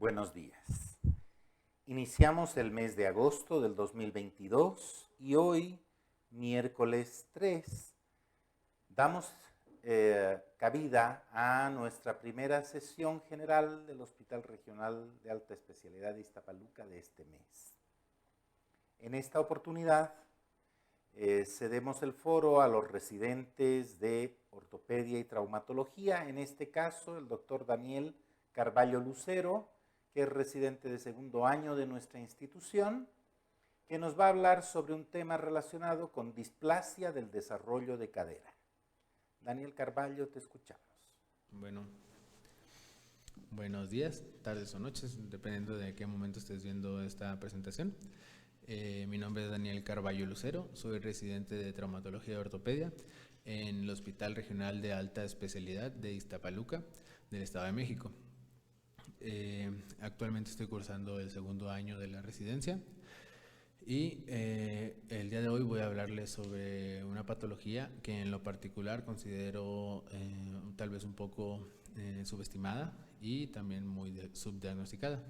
Buenos días. Iniciamos el mes de agosto del 2022 y hoy, miércoles 3, damos cabida a nuestra primera sesión general del Hospital Regional de Alta Especialidad de Iztapaluca de este mes. En esta oportunidad, cedemos el foro a los residentes de ortopedia y traumatología, en este caso el doctor Daniel Carballo Lucero, que es residente de segundo año de nuestra institución, que nos va a hablar sobre un tema relacionado con displasia del desarrollo de cadera. Daniel Carballo, te escuchamos. Bueno, buenos días, tardes o noches, dependiendo de qué momento estés viendo esta presentación. Mi nombre es Daniel Carballo Lucero, soy residente de traumatología y ortopedia en el Hospital Regional de Alta Especialidad de Iztapaluca, del Estado de México. Actualmente estoy cursando el segundo año de la residencia y el día de hoy voy a hablarles sobre una patología que en lo particular considero tal vez un poco subestimada y también muy subdiagnosticada.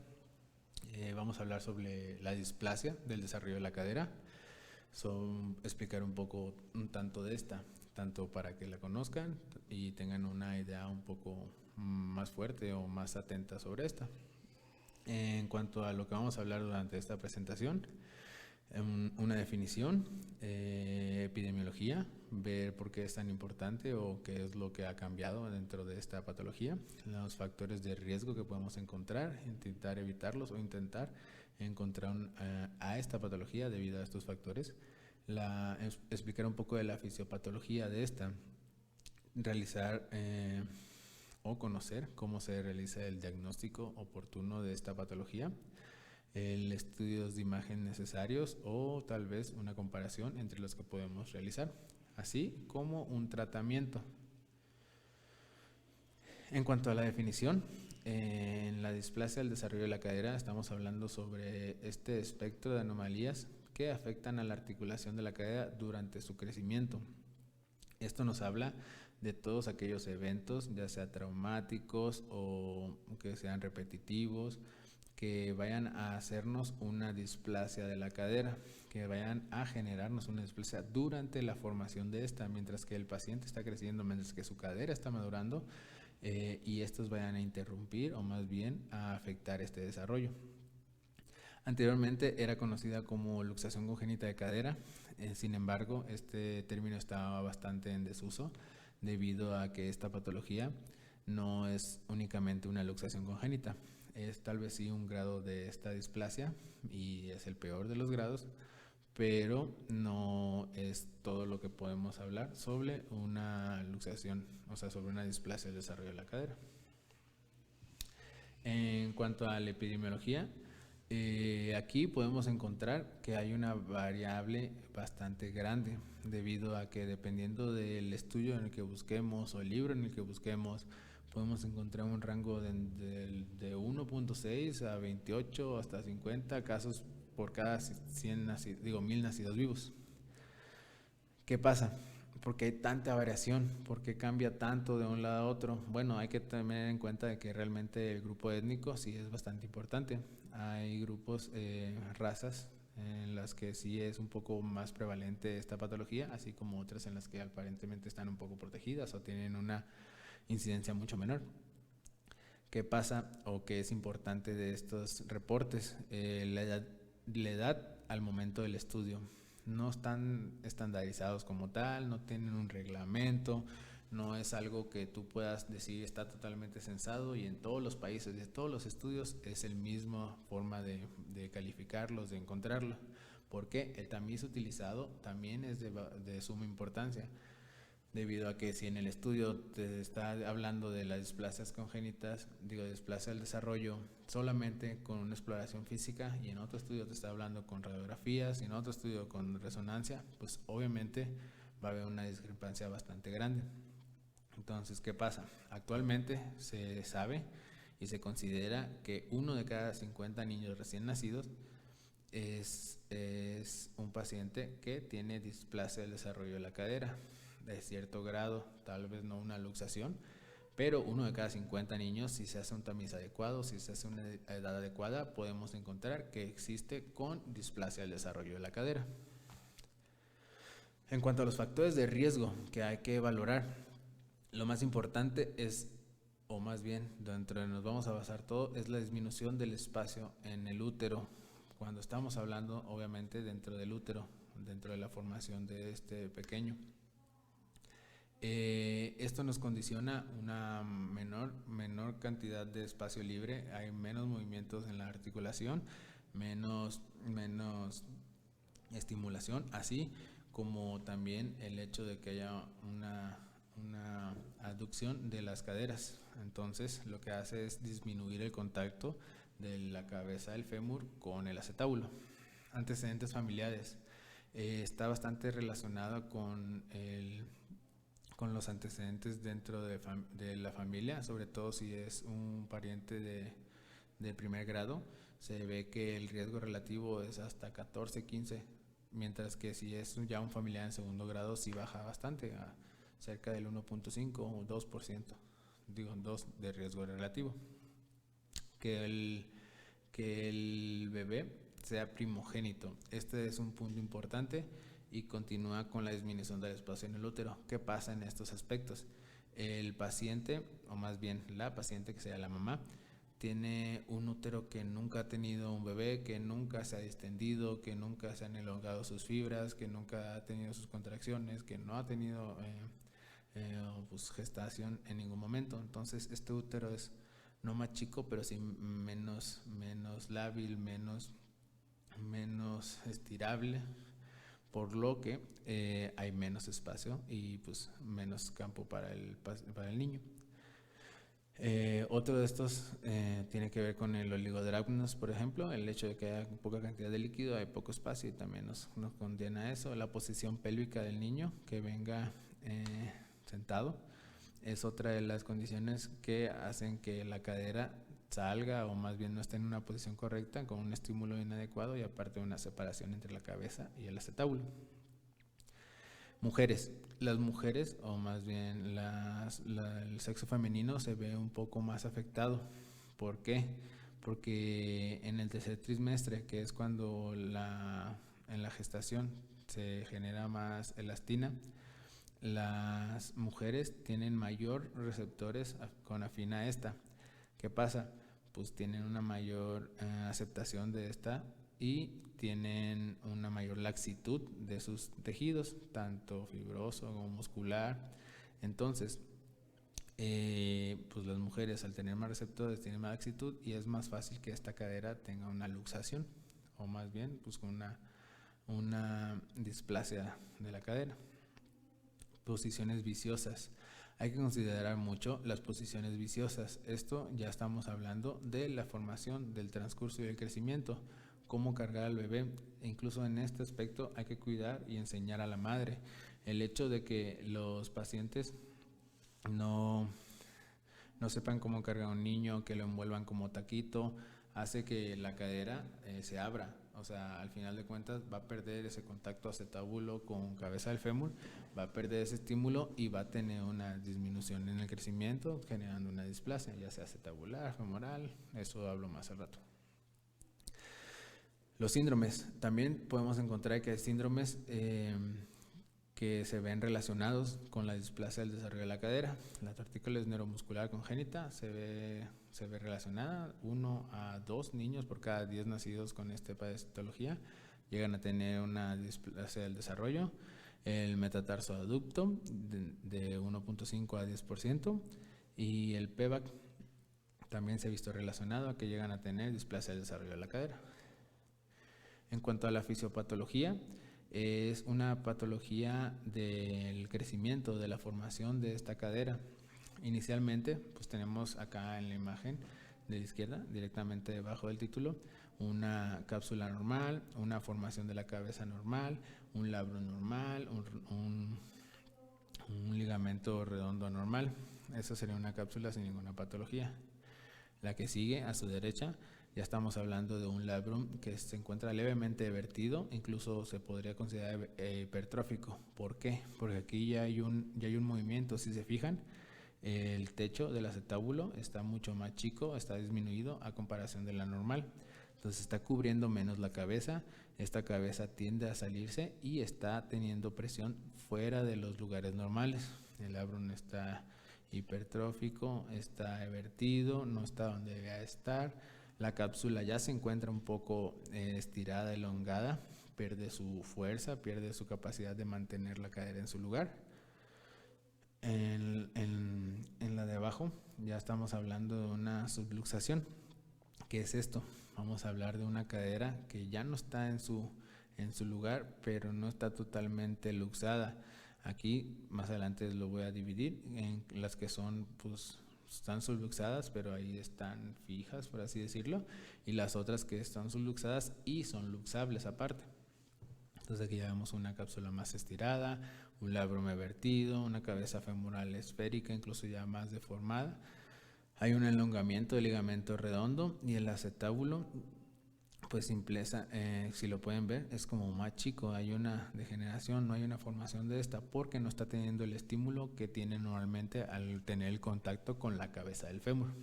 Vamos a hablar sobre la displasia del desarrollo de la cadera, explicar un tanto de esta, tanto para que la conozcan y tengan una idea un poco más fuerte o más atenta sobre esta. En cuanto a lo que vamos a hablar durante esta presentación, una definición, epidemiología, ver por qué es tan importante o qué es lo que ha cambiado dentro de esta patología, los factores de riesgo que podemos encontrar, intentar evitarlos o intentar encontrar a esta patología debido a estos factores, explicar un poco de la fisiopatología de esta, realizar o conocer cómo se realiza el diagnóstico oportuno de esta patología, el estudios de imagen necesarios o tal vez una comparación entre los que podemos realizar, así como un tratamiento. En cuanto a la definición, en la displasia del desarrollo de la cadera estamos hablando sobre este espectro de anomalías que afectan a la articulación de la cadera durante su crecimiento. Esto nos habla de todos aquellos eventos, ya sea traumáticos o que sean repetitivos, que vayan a hacernos una displasia de la cadera, que vayan a generarnos una displasia durante la formación de esta, mientras que el paciente está creciendo, mientras que su cadera está madurando, y estos vayan a interrumpir o más bien a afectar este desarrollo. Anteriormente era conocida como luxación congénita de cadera, sin embargo este término estaba bastante en desuso debido a que esta patología no es únicamente una luxación congénita, es tal vez sí un grado de esta displasia y es el peor de los grados, pero no es todo lo que podemos hablar sobre una luxación, o sea, sobre una displasia del desarrollo de la cadera. En cuanto a la epidemiología, aquí podemos encontrar que hay una variable bastante grande, debido a que dependiendo del estudio en el que busquemos o el libro en el que busquemos, podemos encontrar un rango de 1.6 a 28 hasta 50 casos por cada 1000 nacidos vivos. ¿Qué pasa? ¿Por qué hay tanta variación? ¿Por qué cambia tanto de un lado a otro? Bueno, hay que tener en cuenta de que realmente el grupo étnico sí es bastante importante. Hay grupos, razas, en las que sí es un poco más prevalente esta patología, así como otras en las que aparentemente están un poco protegidas o tienen una incidencia mucho menor. ¿Qué pasa o qué es importante de estos reportes? La edad al momento del estudio. No están estandarizados como tal, no tienen un reglamento, no es algo que tú puedas decir está totalmente censado y en todos los países, de todos los estudios es el misma forma de calificarlos, de encontrarlo, porque el tamiz utilizado también es de suma importancia, debido a que si en el estudio te está hablando de las displasias congénitas, displasia del desarrollo solamente con una exploración física y en otro estudio te está hablando con radiografías y en otro estudio con resonancia, pues obviamente va a haber una discrepancia bastante grande. Entonces, ¿qué pasa? Actualmente se sabe y se considera que 1 de cada 50 niños recién nacidos es un paciente que tiene displasia del desarrollo de la cadera de cierto grado, tal vez no una luxación, Pero 1 de cada 50 niños, si se hace un tamiz adecuado, si se hace una edad adecuada, podemos encontrar que existe con displasia del desarrollo de la cadera. En cuanto a los factores de riesgo que hay que valorar, lo más importante es, o más bien, dentro de nos vamos a basar todo, es la disminución del espacio en el útero. Cuando estamos hablando, obviamente, dentro del útero, dentro de la formación de este pequeño. Esto nos condiciona una menor cantidad de espacio libre, hay menos movimientos en la articulación, menos estimulación, así como también el hecho de que haya una aducción de las caderas. Entonces lo que hace es disminuir el contacto de la cabeza del fémur con el acetábulo. Antecedentes familiares. Está bastante relacionado con los antecedentes dentro de la familia, sobre todo si es un pariente de primer grado. Se ve que el riesgo relativo es hasta 14-15, mientras que si es ya un familiar en segundo grado sí baja bastante, a cerca del 1.5 o 2%, digo 2 de riesgo relativo. Que el bebé sea primogénito, este es un punto importante y continúa con la disminución del espacio en el útero. ¿Qué pasa en estos aspectos? El paciente, o más bien la paciente, que sea la mamá, tiene un útero que nunca ha tenido un bebé, que nunca se ha distendido, que nunca se han elongado sus fibras, que nunca ha tenido sus contracciones, que no ha tenido pues gestación en ningún momento. Entonces este útero es no más chico, pero sí menos lábil, menos estirable, por lo que hay menos espacio y pues menos campo para el niño. Otro de estos tiene que ver con el oligodracnos, por ejemplo, el hecho de que haya poca cantidad de líquido, hay poco espacio y también nos condena a eso. La posición pélvica del niño, que venga sentado, es otra de las condiciones que hacen que la cadera salga o más bien no esté en una posición correcta, con un estímulo inadecuado y aparte una separación entre la cabeza y el acetábulo. Mujeres. Las mujeres, o más bien el sexo femenino, se ve un poco más afectado. ¿Por qué? Porque en el tercer trimestre, que es cuando en la gestación se genera más elastina, las mujeres tienen mayor receptores con afín a esta. ¿Qué pasa? Pues tienen una mayor aceptación de esta y tienen una mayor laxitud de sus tejidos, tanto fibroso como muscular. Entonces, pues las mujeres, al tener más receptores, tienen más laxitud y es más fácil que esta cadera tenga una luxación, o más bien pues con una displasia de la cadera. Posiciones viciosas. Hay que considerar mucho las posiciones viciosas. Esto ya estamos hablando de la formación, del transcurso y el crecimiento, cómo cargar al bebé. E incluso en este aspecto hay que cuidar y enseñar a la madre. El hecho de que los pacientes no sepan cómo cargar a un niño, que lo envuelvan como taquito, hace que la cadera se abra. O sea, al final de cuentas va a perder ese contacto acetábulo con cabeza del fémur, va a perder ese estímulo y va a tener una disminución en el crecimiento, generando una displasia, ya sea acetabular, femoral, eso hablo más al rato. Los síndromes. También podemos encontrar que hay síndromes que se ven relacionados con la displasia del desarrollo de la cadera. La tortícolis neuromuscular congénita se ve relacionada. 1 a 2 niños por cada 10 nacidos con esta patología llegan a tener una displasia del desarrollo. El metatarsoadducto de 1.5 a 10%, y el PEVAC también se ha visto relacionado a que llegan a tener displasia del desarrollo de la cadera. En cuanto a la fisiopatología, es una patología del crecimiento, de la formación de esta cadera. Inicialmente, pues tenemos acá en la imagen de la izquierda, directamente debajo del título, una cápsula normal, una formación de la cabeza normal, un labro normal, un ligamento redondo normal. Esa sería una cápsula sin ninguna patología. La que sigue a su derecha, ya estamos hablando de un labrum que se encuentra levemente vertido, incluso se podría considerar hipertrófico. ¿Por qué? Porque aquí ya hay un movimiento, si se fijan, El techo del acetábulo está mucho más chico, está disminuido a comparación de la normal. Entonces está cubriendo menos la cabeza, esta cabeza tiende a salirse y está teniendo presión fuera de los lugares normales. El labrum está hipertrófico, está evertido, no está donde debe estar. La cápsula ya se encuentra un poco estirada, elongada, pierde su fuerza, pierde su capacidad de mantener la cadera en su lugar. En la de abajo ya estamos hablando de una subluxación. ¿Qué es esto? Vamos a hablar de una cadera que ya no está en su lugar, pero no está totalmente luxada. Aquí más adelante lo voy a dividir en las que son, pues, están subluxadas, pero ahí están fijas, por así decirlo, y las otras que están subluxadas y son luxables aparte. Entonces aquí ya vemos una cápsula más estirada, un labrum vertido, una cabeza femoral esférica, incluso ya más deformada. Hay un elongamiento del ligamento redondo y el acetábulo, pues simpleza, si lo pueden ver, es como más chico. Hay una degeneración, no hay una formación de esta porque no está teniendo el estímulo que tiene normalmente al tener el contacto con la cabeza del fémur.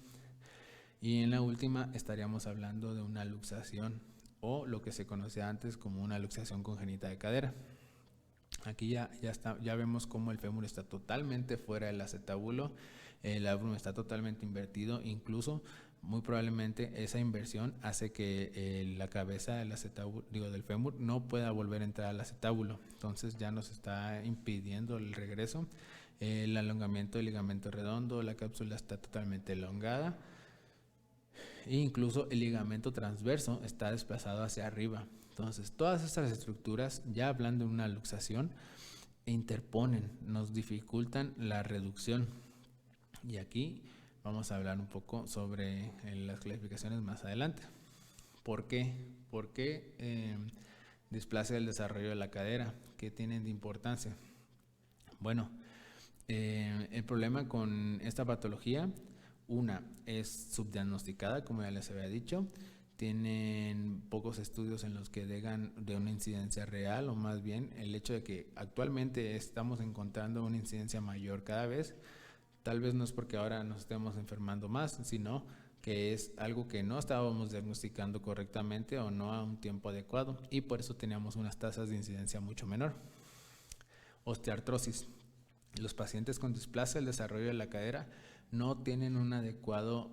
Y en la última estaríamos hablando de una luxación o lo que se conocía antes como una luxación congénita de cadera. Aquí ya vemos cómo el fémur está totalmente fuera del acetábulo, el labrum está totalmente invertido, incluso muy probablemente esa inversión hace que la cabeza del fémur no pueda volver a entrar al acetábulo, entonces ya nos está impidiendo el regreso. El alongamiento del ligamento redondo, la cápsula está totalmente elongada e incluso el ligamento transverso está desplazado hacia arriba. Entonces, todas estas estructuras, ya hablando de una luxación, interponen, nos dificultan la reducción. Y aquí vamos a hablar un poco sobre las clasificaciones más adelante. ¿Por qué? ¿Por qué displasia el desarrollo de la cadera? ¿Qué tienen de importancia? Bueno, el problema con esta patología, una, es subdiagnosticada, como ya les había dicho. Tienen pocos estudios en los que digan de una incidencia real, o más bien el hecho de que actualmente estamos encontrando una incidencia mayor cada vez, tal vez no es porque ahora nos estemos enfermando más, sino que es algo que no estábamos diagnosticando correctamente o no a un tiempo adecuado, y por eso teníamos unas tasas de incidencia mucho menor. Osteoartrosis. Los pacientes con displasia del desarrollo de la cadera no tienen un adecuado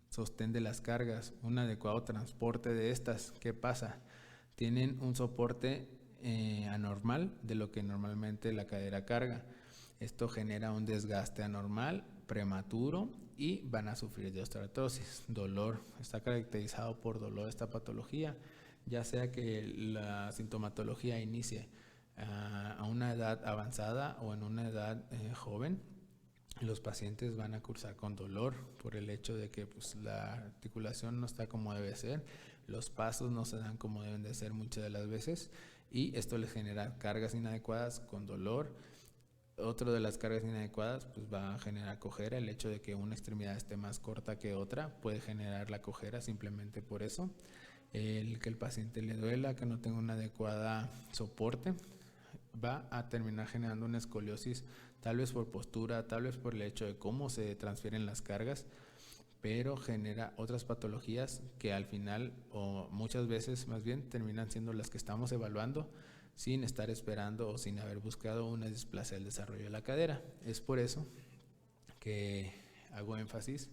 sostén de las cargas, un adecuado transporte de estas. ¿Qué pasa? Tienen un soporte anormal de lo que normalmente la cadera carga. Esto genera un desgaste anormal, prematuro, y van a sufrir de osteoartrosis. Dolor. Está caracterizado por dolor esta patología, ya sea que la sintomatología inicie a una edad avanzada o en una edad joven. Los pacientes van a cursar con dolor por el hecho de que, pues, la articulación no está como debe ser, los pasos no se dan como deben de ser muchas de las veces, y esto les genera cargas inadecuadas con dolor. Otro de las cargas inadecuadas, pues, va a generar cojera. El hecho de que una extremidad esté más corta que otra puede generar la cojera simplemente por eso. El que el paciente le duela, que no tenga un adecuado soporte, va a terminar generando una escoliosis, tal vez por postura, tal vez por el hecho de cómo se transfieren las cargas, pero genera otras patologías que al final, o muchas veces más bien, terminan siendo las que estamos evaluando sin estar esperando o sin haber buscado una displasia del desarrollo de la cadera. Es por eso que hago énfasis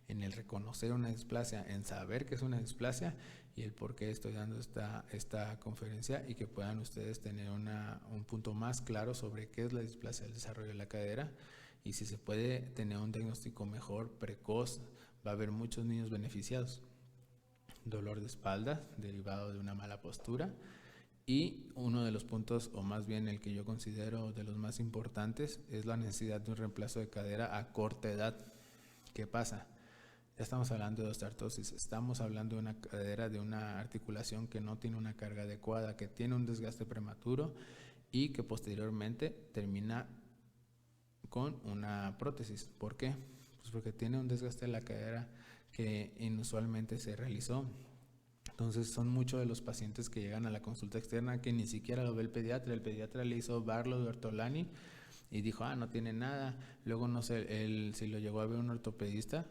en el reconocer una displasia, en saber que es una displasia, y el por qué estoy dando esta conferencia, y que puedan ustedes tener un punto más claro sobre qué es la displasia del desarrollo de la cadera, y si se puede tener un diagnóstico mejor, precoz, va a haber muchos niños beneficiados. Dolor de espalda derivado de una mala postura, y uno de los puntos, o más bien el que yo considero de los más importantes, es la necesidad de un reemplazo de cadera a corta edad. ¿Qué pasa? Ya estamos hablando de osteoartrosis, estamos hablando de una cadera, de una articulación que no tiene una carga adecuada, que tiene un desgaste prematuro y que posteriormente termina con una prótesis. ¿Por qué? Pues porque tiene un desgaste de la cadera que inusualmente se realizó. Entonces son muchos de los pacientes que llegan a la consulta externa que ni siquiera lo ve el pediatra le hizo Barlow de Ortolani, y dijo, no tiene nada. Luego no sé, él si lo llegó a ver un ortopedista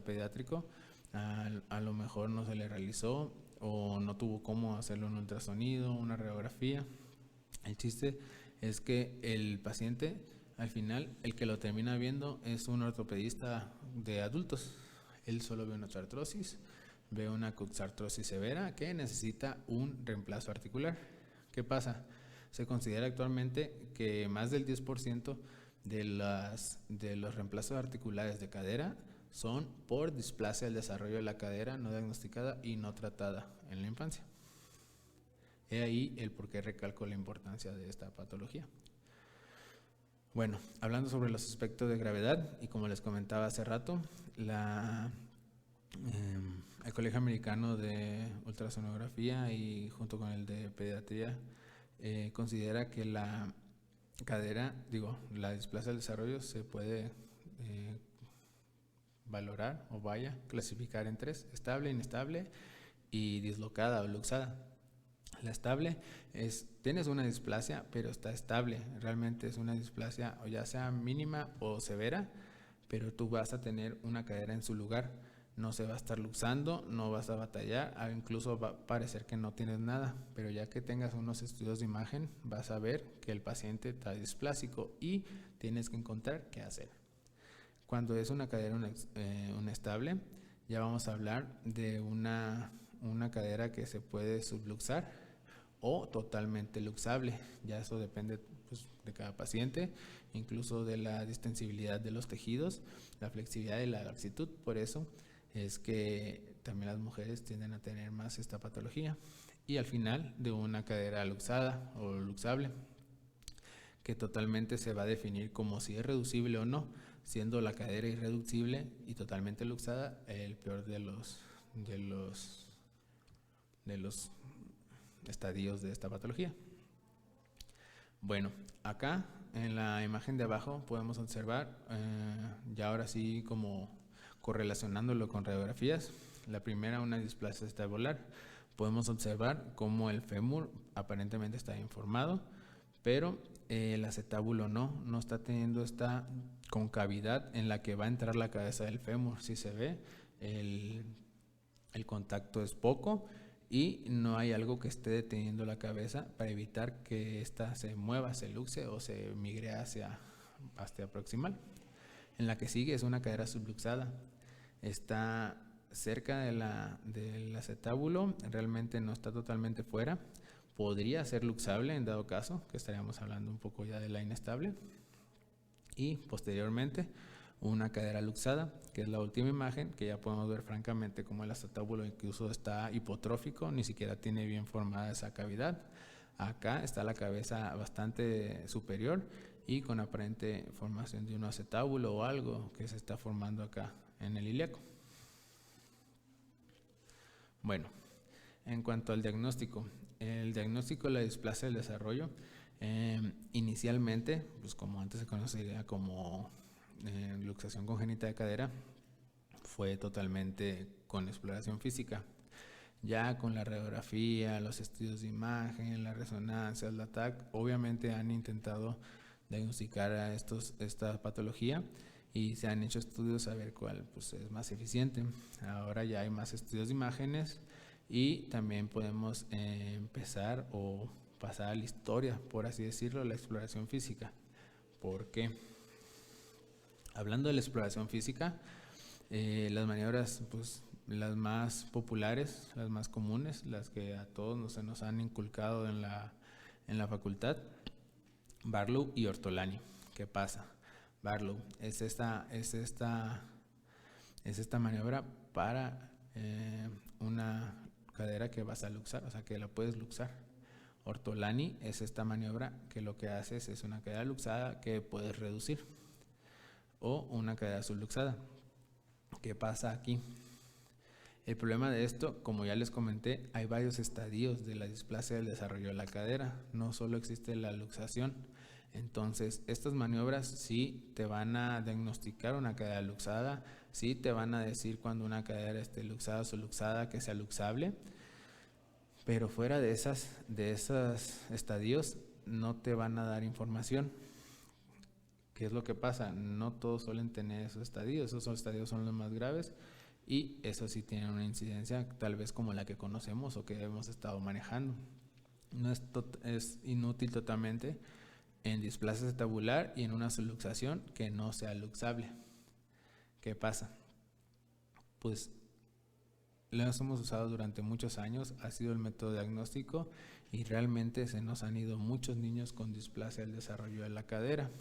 pediátrico, a lo mejor no se le realizó o no tuvo cómo hacerlo un ultrasonido, una radiografía. El chiste es que el paciente, al final, el que lo termina viendo es un ortopedista de adultos. Él solo ve una artrosis, ve una coxartrosis severa que necesita un reemplazo articular. ¿Qué pasa? Se considera actualmente que más del 10% de los reemplazos articulares de cadera son por displasia del desarrollo de la cadera no diagnosticada y no tratada en la infancia. He ahí el por qué recalco la importancia de esta patología. Bueno, hablando sobre los aspectos de gravedad, y como les comentaba hace rato, el Colegio Americano de Ultrasonografía y junto con el de Pediatría considera que la cadera, la displasia del desarrollo se puede valorar o clasificar en 3: estable, inestable y dislocada o luxada. La estable tienes una displasia, pero está estable. Realmente es una displasia o ya sea mínima o severa, pero tú vas a tener una cadera en su lugar. No se va a estar luxando, no vas a batallar, incluso va a parecer que no tienes nada, pero ya que tengas unos estudios de imagen, vas a ver que el paciente está displásico y tienes que encontrar qué hacer. Cuando es una cadera estable, ya vamos a hablar de una cadera que se puede subluxar o totalmente luxable. Ya eso depende de cada paciente, incluso de la distensibilidad de los tejidos, la flexibilidad y la laxitud. Por eso es que también las mujeres tienden a tener más esta patología. Y al final, de una cadera luxada o luxable, que totalmente se va a definir como si es reducible o no, siendo la cadera irreducible y totalmente luxada el peor de los estadios de esta patología. Bueno, acá en la imagen de abajo podemos observar, ya ahora sí como correlacionándolo con radiografías, la primera, una displasia estabular. Podemos observar cómo el fémur aparentemente está informado, pero el acetábulo no está teniendo esta concavidad en la que va a entrar la cabeza del fémur. Si se ve, el contacto es poco y no hay algo que esté deteniendo la cabeza para evitar que ésta se mueva, se luxe o se migre hacia proximal. En la que sigue es una cadera subluxada. Está cerca del acetábulo, realmente no está totalmente fuera. Podría ser luxable en dado caso, que estaríamos hablando un poco ya de la inestable. Y posteriormente una cadera luxada, que es la última imagen, que ya podemos ver francamente como el acetábulo incluso está hipotrófico, ni siquiera tiene bien formada esa cavidad. Acá está la cabeza bastante superior y con aparente formación de un acetábulo o algo que se está formando acá en el ilíaco. Bueno, en cuanto al diagnóstico, el diagnóstico de la displasia del desarrollo, inicialmente, pues como antes se conocía como luxación congénita de cadera, fue totalmente con exploración física. Ya con la radiografía, los estudios de imagen, las resonancias, la TAC, obviamente han intentado diagnosticar a esta patología y se han hecho estudios a ver cuál es más eficiente. Ahora ya hay más estudios de imágenes y también podemos empezar o pasar a la historia, por así decirlo, la exploración física. ¿Por qué? Hablando de la exploración física, las maniobras, las más populares, las más comunes, las que a todos se nos han inculcado en la facultad, Barlow y Ortolani. ¿Qué pasa? Barlow es esta maniobra para una cadera que vas a luxar, o sea que la puedes luxar. Ortolani es esta maniobra que lo que haces es una cadera luxada que puedes reducir, o una cadera subluxada. ¿Qué pasa aquí? El problema de esto, como ya les comenté, hay varios estadios de la displasia del desarrollo de la cadera, no solo existe la luxación. Entonces, estas maniobras sí te van a diagnosticar una cadera luxada, sí te van a decir cuando una cadera esté luxada o subluxada, que sea luxable, pero fuera de esos estadios no te van a dar información. ¿Qué es lo que pasa? No todos suelen tener esos estadios son los más graves y eso sí tiene una incidencia tal vez como la que conocemos o que hemos estado manejando. No es, es inútil totalmente en displasia tabular y en una subluxación que no sea luxable. ¿Qué pasa? Pues lo hemos usado durante muchos años, ha sido el método diagnóstico y realmente se nos han ido muchos niños con displasia del desarrollo de la cadera.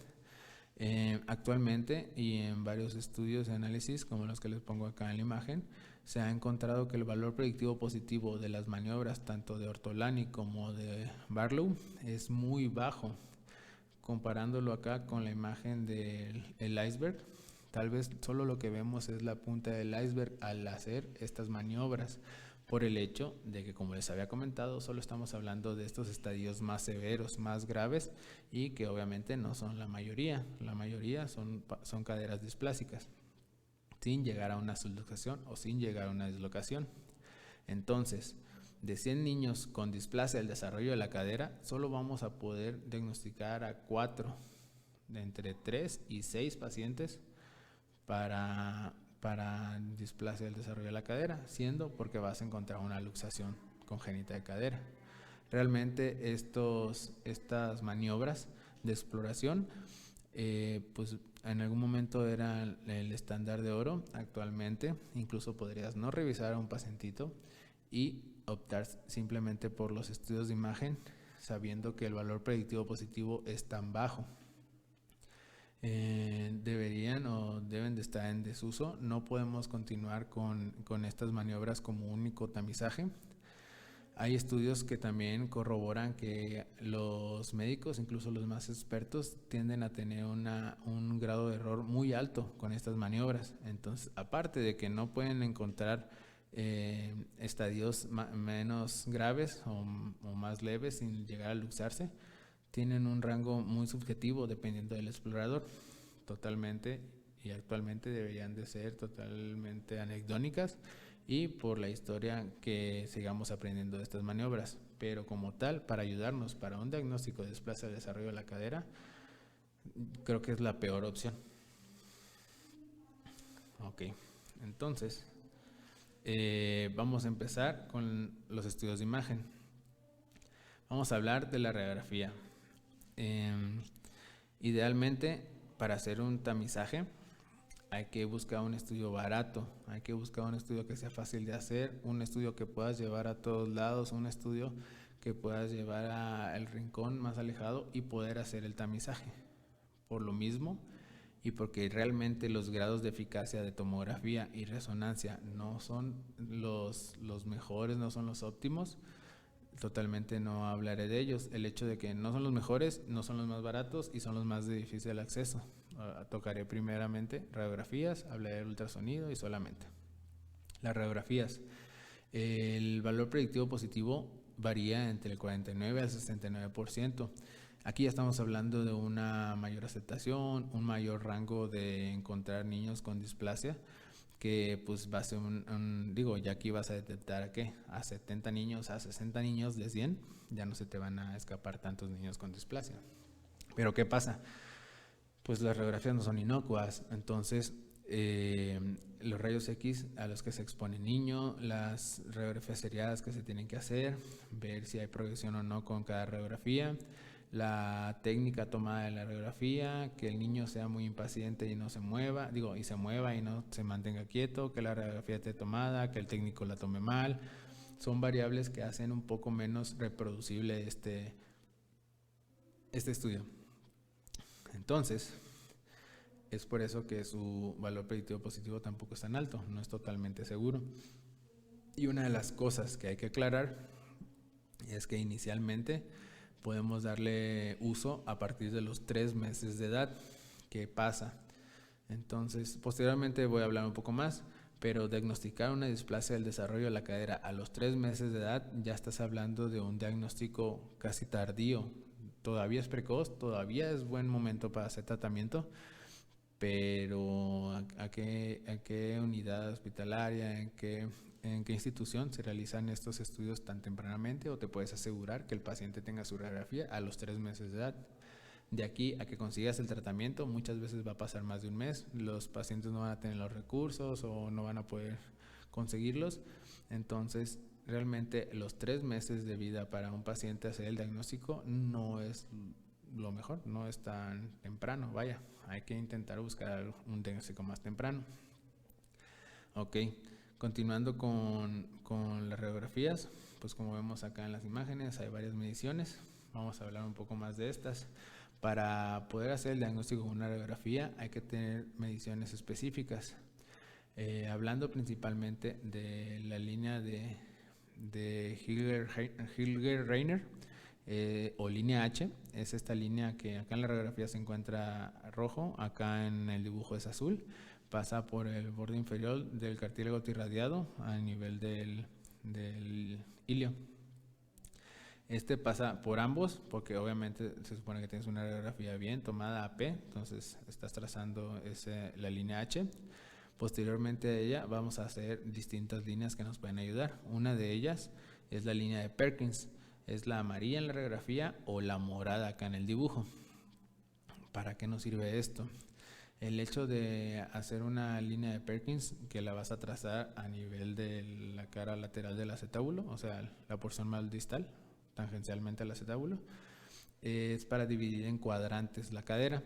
Actualmente y en varios estudios de análisis como los que les pongo acá en la imagen, se ha encontrado que el valor predictivo positivo de las maniobras tanto de Ortolani como de Barlow es muy bajo. Comparándolo acá con la imagen del iceberg, tal vez solo lo que vemos es la punta del iceberg al hacer estas maniobras, por el hecho de que, como les había comentado, solo estamos hablando de estos estadios más severos, más graves y que obviamente no son la mayoría son caderas displásicas, sin llegar a una subluxación o sin llegar a una dislocación. Entonces, de 100 niños con displasia del desarrollo de la cadera, solo vamos a poder diagnosticar a 4 de entre 3 y 6 pacientes para displasia del desarrollo de la cadera, siendo porque vas a encontrar una luxación congénita de cadera. Realmente estas maniobras de exploración pues en algún momento era el estándar de oro. Actualmente incluso podrías no revisar a un pacientito y optar simplemente por los estudios de imagen, sabiendo que el valor predictivo positivo es tan bajo. Deberían o deben de estar en desuso. No podemos continuar con estas maniobras como único tamizaje. Hay estudios que también corroboran que los médicos, incluso los más expertos, tienden a tener un grado de error muy alto con estas maniobras. Entonces, aparte de que no pueden encontrar estadios menos graves o más leves sin llegar a luxarse, tienen un rango muy subjetivo dependiendo del explorador, totalmente, y actualmente deberían de ser totalmente anecdónicas y por la historia que sigamos aprendiendo de estas maniobras, pero como tal, para ayudarnos para un diagnóstico de displasia de desarrollo de la cadera, creo que es la peor opción. Ok, entonces vamos a empezar con los estudios de imagen. Vamos a hablar de la radiografía. Idealmente, para hacer un tamizaje, hay que buscar un estudio barato, hay que buscar un estudio que sea fácil de hacer, un estudio que puedas llevar a todos lados, un estudio que puedas llevar al rincón más alejado y poder hacer el tamizaje. Por lo mismo, y porque realmente los grados de eficacia de tomografía y resonancia no son los mejores, no son los óptimos, totalmente no hablaré de ellos. El hecho de que no son los mejores, no son los más baratos y son los más de difícil acceso. Tocaré primeramente radiografías, hablaré del ultrasonido y solamente. Las radiografías. El valor predictivo positivo varía entre el 49 al 69%. Aquí ya estamos hablando de una mayor aceptación, un mayor rango de encontrar niños con displasia, que pues va a ser digo, ya aquí vas a detectar a qué, a 70 niños, a 60 niños de 100, ya no se te van a escapar tantos niños con displasia. Pero ¿qué pasa? Pues las radiografías no son inocuas, entonces los rayos X a los que se expone el niño, las radiografías seriadas que se tienen que hacer, ver si hay progresión o no con cada radiografía, la técnica tomada de la radiografía, que el niño sea muy impaciente y no se mueva, y se mueva y no se mantenga quieto, que la radiografía esté tomada, que el técnico la tome mal, son variables que hacen un poco menos reproducible este estudio. Entonces, es por eso que su valor predictivo positivo tampoco es tan alto, no es totalmente seguro. Y una de las cosas que hay que aclarar es que inicialmente podemos darle uso a partir de los 3 meses de edad. ¿Qué pasa? Entonces, posteriormente voy a hablar un poco más, pero diagnosticar una displasia del desarrollo de la cadera a los 3 meses de edad, ya estás hablando de un diagnóstico casi tardío. Todavía es precoz, todavía es buen momento para hacer tratamiento, pero ¿a qué unidad hospitalaria, en qué institución se realizan estos estudios tan tempranamente? O te puedes asegurar que el paciente tenga su radiografía a los 3 meses de edad. De aquí a que consigas el tratamiento, muchas veces va a pasar más de un mes. Los pacientes no van a tener los recursos o no van a poder conseguirlos. Entonces, realmente los 3 meses de vida para un paciente hacer el diagnóstico no es lo mejor, no es tan temprano. Vaya, hay que intentar buscar un diagnóstico más temprano. Ok, continuando con las radiografías, pues como vemos acá en las imágenes hay varias mediciones. Vamos a hablar un poco más de estas. Para poder hacer el diagnóstico con una radiografía hay que tener mediciones específicas. Hablando principalmente de la línea de Hilger-Rainer o línea H, es esta línea que acá en la radiografía se encuentra rojo, acá en el dibujo es azul, pasa por el borde inferior del cartílago irradiado a nivel del ilio. Este pasa por ambos porque obviamente se supone que tienes una radiografía bien tomada AP, entonces estás trazando la línea H. Posteriormente a ella vamos a hacer distintas líneas que nos pueden ayudar. Una de ellas es la línea de Perkins, es la amarilla en la radiografía o la morada acá en el dibujo. ¿Para qué nos sirve esto? El hecho de hacer una línea de Perkins que la vas a trazar a nivel de la cara lateral del acetábulo, o sea, la porción más distal, tangencialmente al acetábulo, es para dividir en cuadrantes la cadera.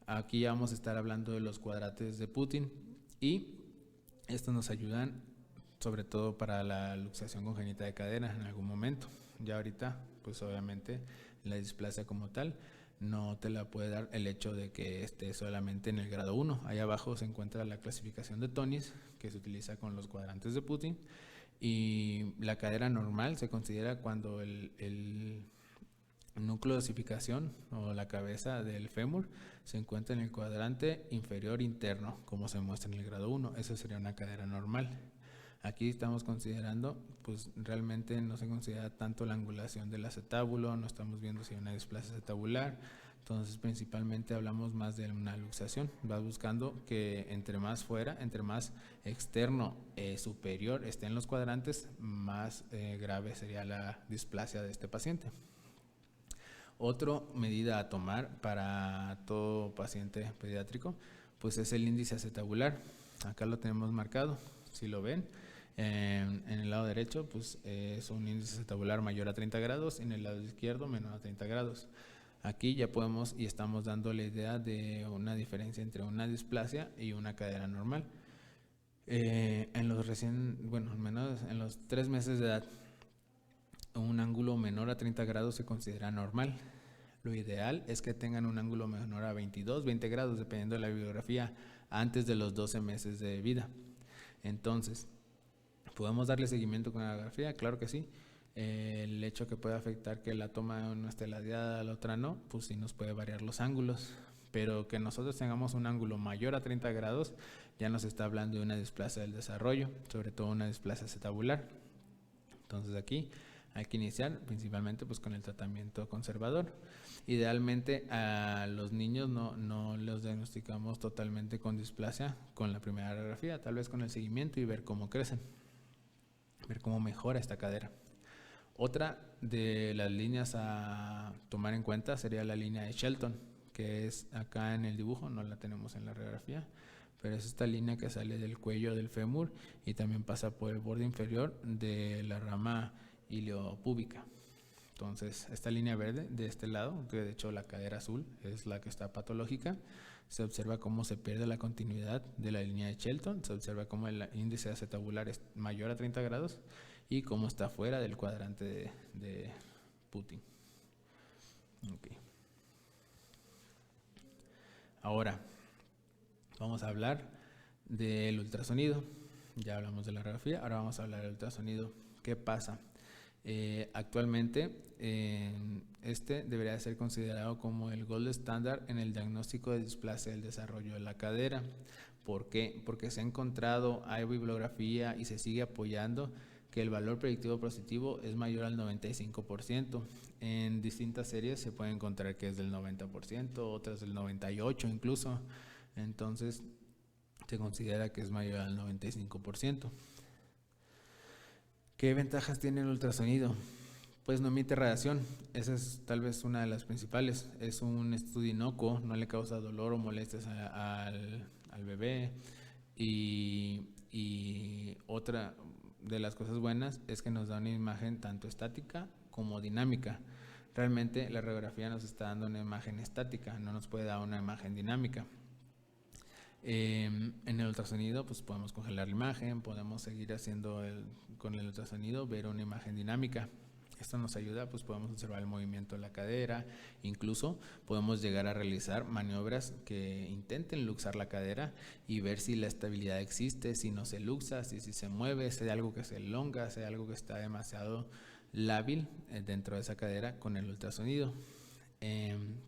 Aquí ya vamos a estar hablando de los cuadrantes de Putin y estos nos ayudan sobre todo para la luxación congénita de cadera en algún momento. Ya ahorita, pues obviamente la displasia como tal no te la puede dar el hecho de que esté solamente en el grado 1. Ahí abajo se encuentra la clasificación de Tonis que se utiliza con los cuadrantes de Putin, y la cadera normal se considera cuando el núcleo de osificación o la cabeza del fémur se encuentra en el cuadrante inferior interno, como se muestra en el grado 1. Eso sería una cadera normal. Aquí estamos considerando, pues realmente no se considera tanto la angulación del acetábulo, no estamos viendo si hay una displasia acetabular, entonces principalmente hablamos más de una luxación. Vas buscando que entre más fuera, entre más externo superior estén los cuadrantes, más grave sería la displasia de este paciente. Otra medida a tomar para todo paciente pediátrico, pues es el índice acetabular. Acá lo tenemos marcado, si lo ven. En el lado derecho pues es un índice acetabular mayor a 30 grados, en el lado izquierdo menor a 30 grados. Aquí ya podemos y estamos dando la idea de una diferencia entre una displasia y una cadera normal. En los al menos en los 3 meses de edad, un ángulo menor a 30 grados se considera normal. Lo ideal es que tengan un ángulo menor a 22, 20 grados, dependiendo de la bibliografía, antes de los 12 meses de vida. Entonces, ¿podemos darle seguimiento con la radiografía? Claro que sí. El hecho que puede afectar que la toma una esté ladeada, la otra no, pues sí nos puede variar los ángulos. Pero que nosotros tengamos un ángulo mayor a 30 grados ya nos está hablando de una displasia del desarrollo, sobre todo una displasia acetabular. Entonces aquí hay que iniciar principalmente pues con el tratamiento conservador. Idealmente a los niños no los diagnosticamos totalmente con displasia con la primera radiografía, tal vez con el seguimiento y ver cómo crecen, ver cómo mejora esta cadera. Otra de las líneas a tomar en cuenta sería la línea de Shelton, que es acá en el dibujo, no la tenemos en la radiografía, pero es esta línea que sale del cuello del fémur y también pasa por el borde inferior de la rama iliopúbica. Entonces, esta línea verde de este lado, que de hecho la cadera azul es la que está patológica, se observa cómo se pierde la continuidad de la línea de Shelton, se observa cómo el índice acetabular es mayor a 30 grados y cómo está fuera del cuadrante de Putin. Okay. Ahora, vamos a hablar del ultrasonido. Ya hablamos de la radiografía, ahora vamos a hablar del ultrasonido. ¿Qué pasa? Actualmente este debería ser considerado como el gold standard en el diagnóstico de displasia del desarrollo de la cadera. ¿Por qué? Porque se ha encontrado, hay bibliografía y se sigue apoyando que el valor predictivo positivo es mayor al 95%. En distintas series se puede encontrar que es del 90%, otras del 98% incluso. Entonces se considera que es mayor al 95%. ¿Qué ventajas tiene el ultrasonido? pues no emite radiación. Esa es tal vez una de las principales. Es un estudio inocuo, no le causa dolor o molestias al bebé. Y otra de las cosas buenas es que nos da una imagen tanto estática como dinámica. Realmente la radiografía nos está dando una imagen estática, no nos puede dar una imagen dinámica. En el ultrasonido pues podemos congelar la imagen, podemos seguir haciendo con el ultrasonido ver una imagen dinámica. Esto nos ayuda, pues podemos observar el movimiento de la cadera, incluso podemos llegar a realizar maniobras que intenten luxar la cadera y ver si la estabilidad existe, si no se luxa, si se mueve, si hay algo que se elonga, si hay algo que está demasiado lábil dentro de esa cadera con el ultrasonido.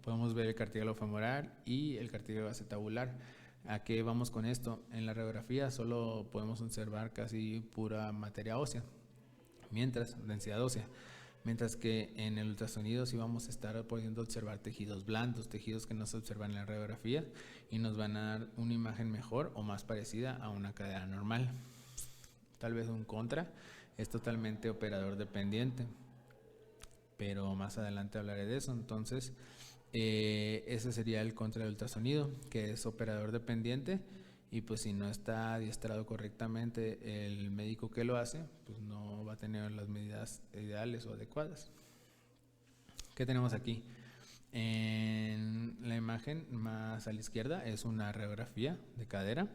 Podemos ver el cartílago femoral y el cartílago acetabular. ¿A qué vamos con esto? En la radiografía solo podemos observar casi pura materia ósea, densidad ósea. Mientras que en el ultrasonido sí vamos a estar pudiendo observar tejidos blandos, tejidos que no se observan en la radiografía y nos van a dar una imagen mejor o más parecida a una cadera normal. Tal vez un contra, es totalmente operador dependiente, pero más adelante hablaré de eso. Entonces, ese sería el contra del ultrasonido, que es operador dependiente, y pues si no está adiestrado correctamente el médico que lo hace, pues no va a tener las medidas ideales o adecuadas. ¿Qué tenemos aquí? En la imagen más a la izquierda es una radiografía de cadera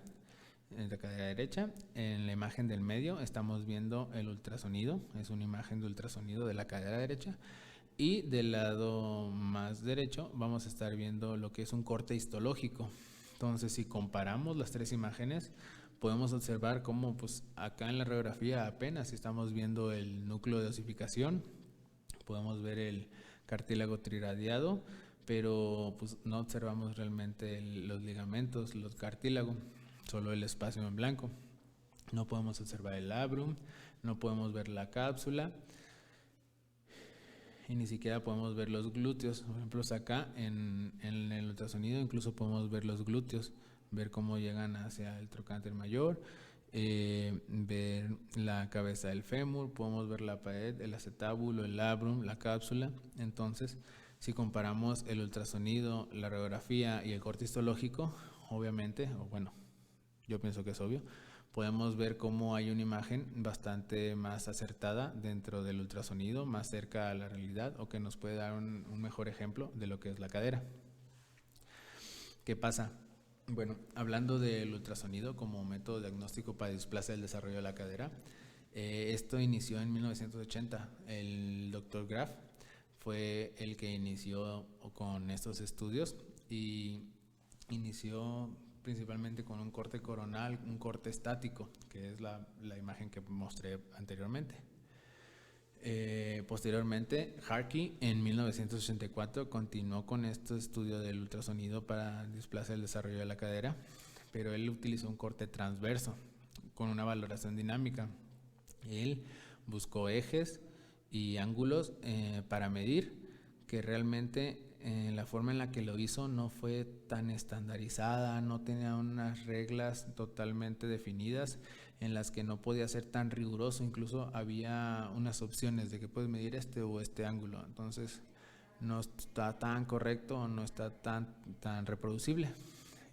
derecha. En la imagen del medio estamos viendo el ultrasonido, es una imagen de ultrasonido de la cadera derecha. Y del lado más derecho vamos a estar viendo lo que es un corte histológico. Entonces, si comparamos las tres imágenes, podemos observar cómo pues acá en la radiografía apenas estamos viendo el núcleo de osificación, podemos ver el cartílago triradiado, pero pues no observamos realmente los ligamentos, los cartílagos, solo el espacio en blanco. No podemos observar el labrum, no podemos ver la cápsula y ni siquiera podemos ver los glúteos. Por ejemplo, acá en el ultrasonido incluso podemos ver los glúteos, ver cómo llegan hacia el trocánter mayor, ver la cabeza del fémur, podemos ver la pared, el acetábulo, el labrum, la cápsula. Entonces, si comparamos el ultrasonido, la radiografía y el corte histológico, obviamente, o bueno, yo pienso que es obvio, podemos ver cómo hay una imagen bastante más acertada dentro del ultrasonido, más cerca a la realidad, o que nos puede dar un mejor ejemplo de lo que es la cadera. ¿Qué pasa? Bueno, hablando del ultrasonido como método diagnóstico para displasia del desarrollo de la cadera, esto inició en 1980. El Dr. Graf fue el que inició con estos estudios y inició principalmente con un corte coronal, un corte estático, que es la imagen que mostré anteriormente. Posteriormente, Harkey en 1984 continuó con este estudio del ultrasonido para displasia del desarrollo de la cadera, pero él utilizó un corte transverso con una valoración dinámica. Él buscó ejes y ángulos para medir, que realmente la forma en la que lo hizo no fue tan estandarizada, no tenía unas reglas totalmente definidas en las que no podía ser tan riguroso. Incluso había unas opciones de que puedes medir este o este ángulo, entonces no está tan correcto o no está tan reproducible.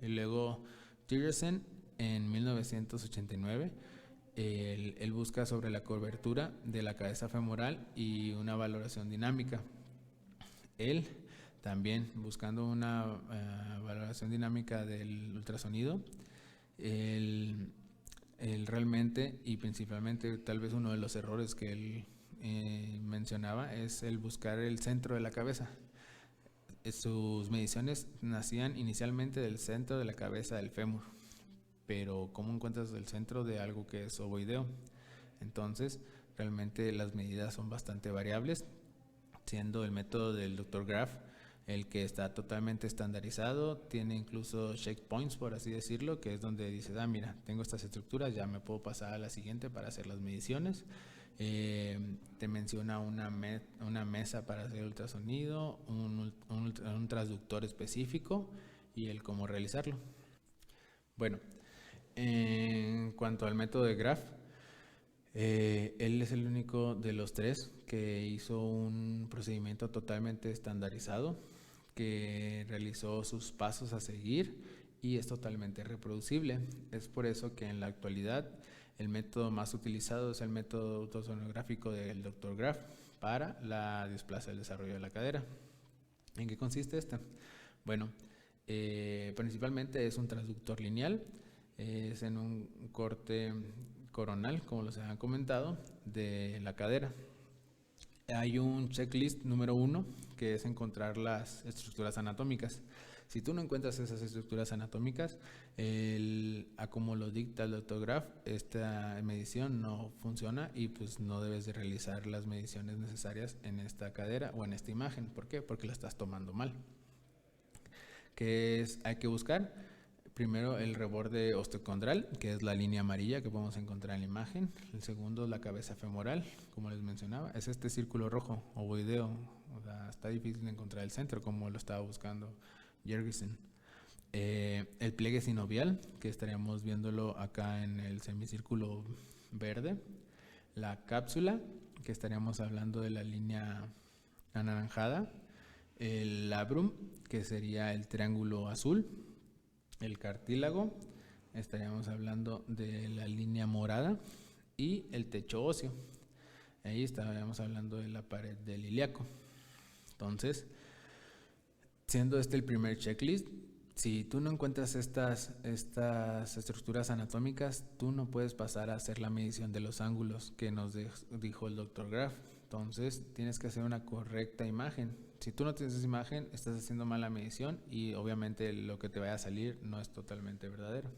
Y luego Tiersen en 1989 él busca sobre la curvatura de la cabeza femoral y una valoración dinámica. Él también buscando una valoración dinámica del ultrasonido, él realmente, y principalmente tal vez uno de los errores que él mencionaba, es el buscar el centro de la cabeza. Sus mediciones nacían inicialmente del centro de la cabeza del fémur, pero ¿cómo encuentras el centro de algo que es ovoideo? Entonces, realmente las medidas son bastante variables, siendo el método del Dr. Graf el que está totalmente estandarizado, tiene incluso checkpoints, por así decirlo, que es donde dices, mira, tengo estas estructuras, ya me puedo pasar a la siguiente para hacer las mediciones. Te menciona una mesa para hacer ultrasonido, un transductor específico y el cómo realizarlo. Bueno, en cuanto al método de Graf, Él es el único de los tres que hizo un procedimiento totalmente estandarizado, que realizó sus pasos a seguir y es totalmente reproducible. Es por eso que en la actualidad el método más utilizado es el método ultrasonográfico del Dr. Graf para la displasia del desarrollo de la cadera. ¿En qué consiste esta? Bueno, principalmente es un transductor lineal, es en un corte coronal, como los han comentado, de la cadera. Hay un checklist número 1 que es encontrar las estructuras anatómicas. Si tú no encuentras esas estructuras anatómicas, a como lo dicta el Dr. Graf, esta medición no funciona y pues no debes de realizar las mediciones necesarias en esta cadera o en esta imagen. ¿Por qué? Porque la estás tomando mal. ¿Qué hay que buscar? Primero el reborde osteocondral, que es la línea amarilla que podemos encontrar en la imagen. El segundo, la cabeza femoral, como les mencionaba, es este círculo rojo ovoideo. O sea, está difícil de encontrar el centro, como lo estaba buscando Jurgensen. El pliegue sinovial, que estaríamos viéndolo acá en el semicírculo verde. La cápsula, que estaríamos hablando de la línea anaranjada. El labrum, que sería el triángulo azul. El cartílago, estaríamos hablando de la línea morada, y el techo óseo, ahí estaríamos hablando de la pared del ilíaco. Entonces, siendo este el primer checklist, si tú no encuentras estas estructuras anatómicas, tú no puedes pasar a hacer la medición de los ángulos que nos dijo el Dr. Graf. Entonces, tienes que hacer una correcta imagen. Si tú no tienes esa imagen, estás haciendo mala medición y obviamente lo que te vaya a salir no es totalmente verdadero.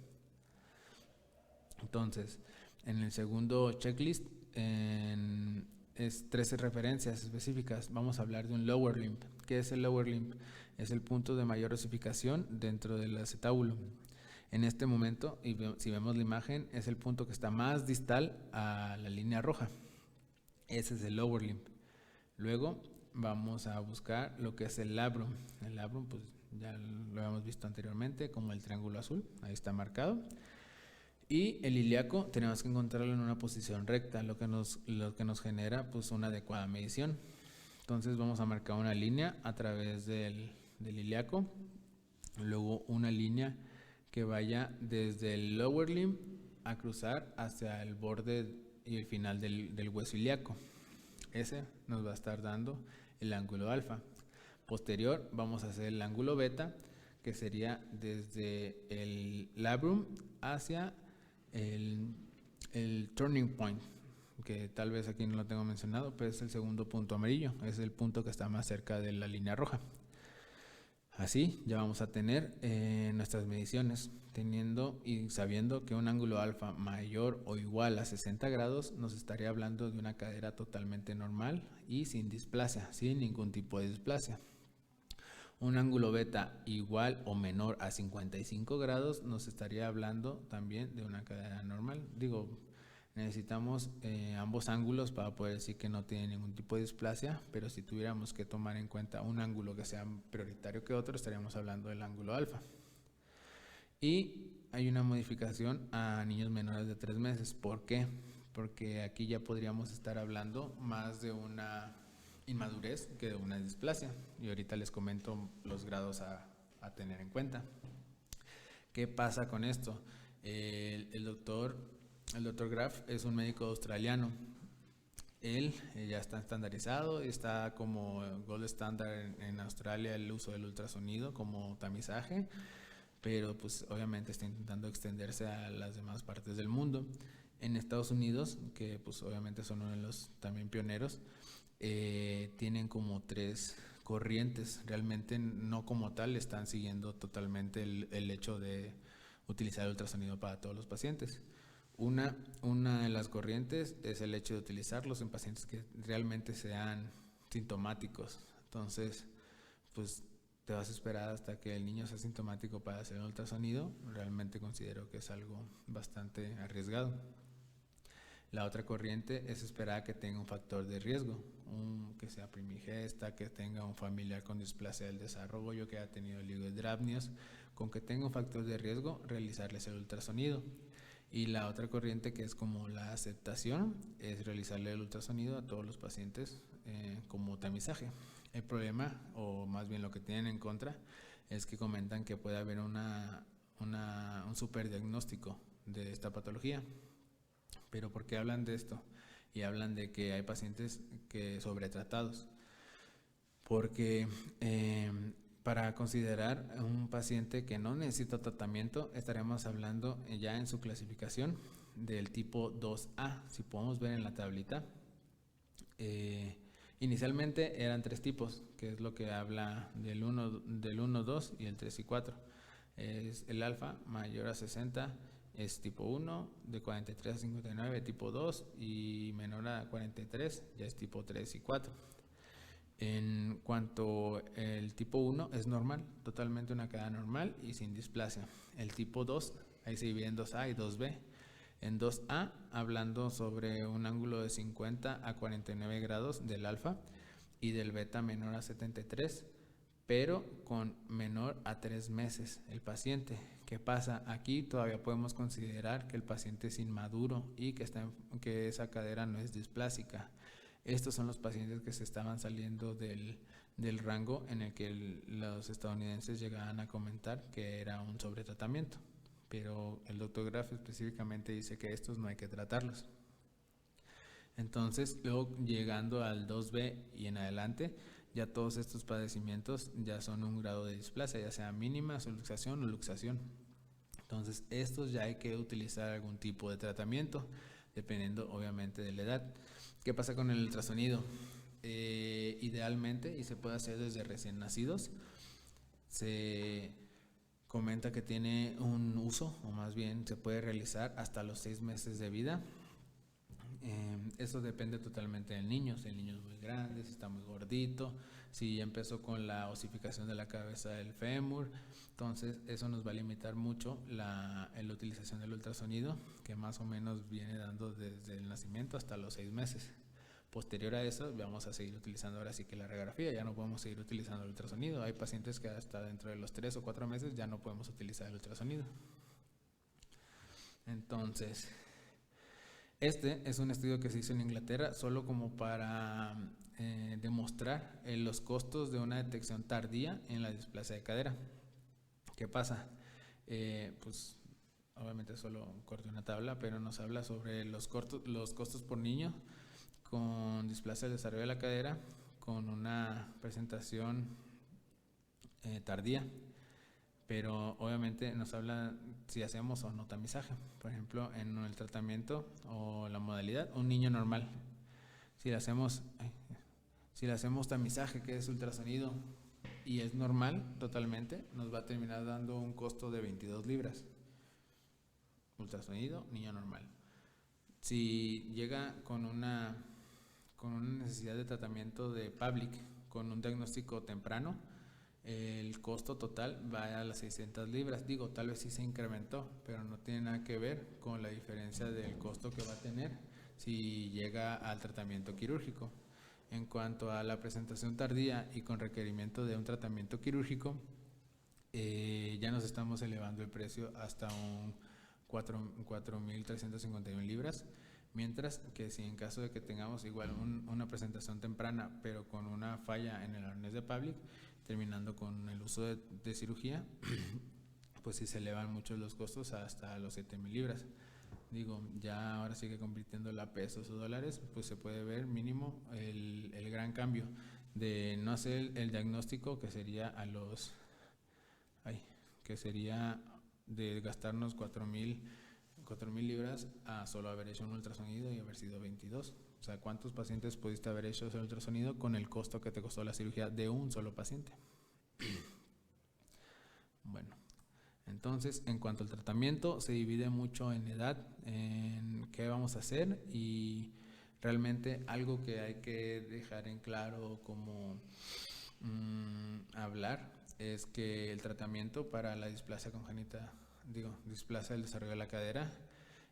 Entonces, en el segundo checklist, es 13 referencias específicas. Vamos a hablar de un lower limb. ¿Qué es el lower limb? Es el punto de mayor osificación dentro del acetábulo. En este momento, y si vemos la imagen, es el punto que está más distal a la línea roja. Ese es el lower limb. Luego vamos a buscar lo que es el labrum. El labrum, pues ya lo habíamos visto anteriormente como el triángulo azul, ahí está marcado. Y el ilíaco tenemos que encontrarlo en una posición recta, lo que nos genera pues una adecuada medición. Entonces vamos a marcar una línea a través del ilíaco, luego una línea que vaya desde el lower limb a cruzar hacia el borde y el final del hueso ilíaco. Ese nos va a estar dando el ángulo alfa. Posterior vamos a hacer el ángulo beta, que sería desde el labrum hacia el turning point, que tal vez aquí no lo tengo mencionado, pero es el segundo punto amarillo, es el punto que está más cerca de la línea roja. Así ya vamos a tener nuestras mediciones, teniendo y sabiendo que un ángulo alfa mayor o igual a 60 grados nos estaría hablando de una cadera totalmente normal y sin displasia, sin ningún tipo de displasia. Un ángulo beta igual o menor a 55 grados nos estaría hablando también de una cadera normal. Digo, necesitamos ambos ángulos para poder decir que no tiene ningún tipo de displasia, pero si tuviéramos que tomar en cuenta un ángulo que sea prioritario que otro, estaríamos hablando del ángulo alfa. Y hay una modificación a niños menores de 3 meses. ¿Por qué? Porque aquí ya podríamos estar hablando más de una inmadurez que de una displasia. Y ahorita les comento los grados a tener en cuenta. ¿Qué pasa con esto? El doctor Graf es un médico australiano. Él ya está estandarizado, está como gold standard en Australia el uso del ultrasonido como tamizaje, pero pues obviamente está intentando extenderse a las demás partes del mundo. En Estados Unidos, que pues obviamente son uno de los también pioneros, tienen como 3 corrientes. Realmente no como tal están siguiendo totalmente el hecho de utilizar el ultrasonido para todos los pacientes. Una de las corrientes es el hecho de utilizarlos en pacientes que realmente sean sintomáticos. Entonces, pues te vas a esperar hasta que el niño sea sintomático para hacer el ultrasonido. Realmente considero que es algo bastante arriesgado. La otra corriente es esperar a que tenga un factor de riesgo, que sea primigesta, que tenga un familiar con displasia del desarrollo, que haya tenido oligohidramnios. Con que tenga un factor de riesgo, realizarles el ultrasonido. Y la otra corriente, que es como la aceptación, es realizarle el ultrasonido a todos los pacientes como tamizaje. El problema, o más bien lo que tienen en contra, es que comentan que puede haber un superdiagnóstico de esta patología. Pero ¿por qué hablan de esto? Y hablan de que hay pacientes que sobretratados. Porque para considerar un paciente que no necesita tratamiento, estaremos hablando ya en su clasificación del tipo 2A. Si podemos ver en la tablita, inicialmente eran 3 tipos, que es lo que habla del 1, 2 y el 3 y 4. Es el alfa mayor a 60, es tipo 1, de 43 a 59 tipo 2 y menor a 43 ya es tipo 3 y 4. En cuanto el tipo 1 es normal, totalmente una cadena normal y sin displasia. El tipo 2, ahí se divide en 2A y 2B. En 2A, hablando sobre un ángulo de 50 a 49 grados del alfa y del beta menor a 73, pero con menor a 3 meses el paciente. ¿Qué pasa? Aquí todavía podemos considerar que el paciente es inmaduro y que esa cadera no es displásica. Estos son los pacientes que se estaban saliendo del rango en el que los estadounidenses llegaban a comentar que era un sobretratamiento. Pero el doctor Graf específicamente dice que estos no hay que tratarlos. Entonces, luego llegando al 2B y en adelante, ya todos estos padecimientos ya son un grado de displasia, ya sea mínima, subluxación o luxación. Entonces, estos ya hay que utilizar algún tipo de tratamiento, dependiendo obviamente de la edad. ¿Qué pasa con el ultrasonido? Idealmente, y se puede hacer desde recién nacidos, se comenta que tiene un uso, o más bien se puede realizar hasta los 6 meses de vida. Eso depende totalmente del niño. Si el niño es muy grande, si está muy gordito, si ya empezó con la osificación de la cabeza del fémur, entonces eso nos va a limitar mucho la utilización del ultrasonido, que más o menos viene dando desde el nacimiento hasta los 6 meses. Posterior a eso vamos a seguir utilizando ahora sí que la radiografía, ya no podemos seguir utilizando el ultrasonido. Hay pacientes que hasta dentro de los 3 o 4 meses ya no podemos utilizar el ultrasonido. Entonces, este es un estudio que se hizo en Inglaterra solo como para demostrar los costos de una detección tardía en la displasia de cadera. ¿Qué pasa? Pues obviamente solo corté una tabla, pero nos habla sobre los costos por niño con displasia del desarrollo de la cadera con una presentación tardía. Pero obviamente nos habla si hacemos o no tamizaje. Por ejemplo, en el tratamiento o la modalidad, un niño normal. Si le hacemos tamizaje, que es ultrasonido, y es normal totalmente, nos va a terminar dando un costo de 22 libras. Ultrasonido, niño normal. Si llega con una necesidad de tratamiento de Public, con un diagnóstico temprano, el costo total va a las 600 libras. Digo, tal vez sí se incrementó, pero no tiene nada que ver con la diferencia del costo que va a tener si llega al tratamiento quirúrgico. En cuanto a la presentación tardía y con requerimiento de un tratamiento quirúrgico, ya nos estamos elevando el precio hasta un 4.351 libras. Mientras que si en caso de que tengamos igual una presentación temprana, pero con una falla en el arnés de Public, terminando con el uso de cirugía, pues sí se elevan mucho los costos hasta los 7.000 libras. Digo, ya ahora sigue convirtiéndola a pesos o dólares, pues se puede ver mínimo el gran cambio de no hacer el diagnóstico, que sería de gastarnos 4.000 libras a solo haber hecho un ultrasonido y haber sido 22. O sea, ¿cuántos pacientes pudiste haber hecho ese ultrasonido con el costo que te costó la cirugía de un solo paciente? Bueno, entonces, en cuanto al tratamiento, se divide mucho en edad, en qué vamos a hacer, y realmente algo que hay que dejar en claro como hablar es que el tratamiento para la displasia congénita, displasia del desarrollo de la cadera,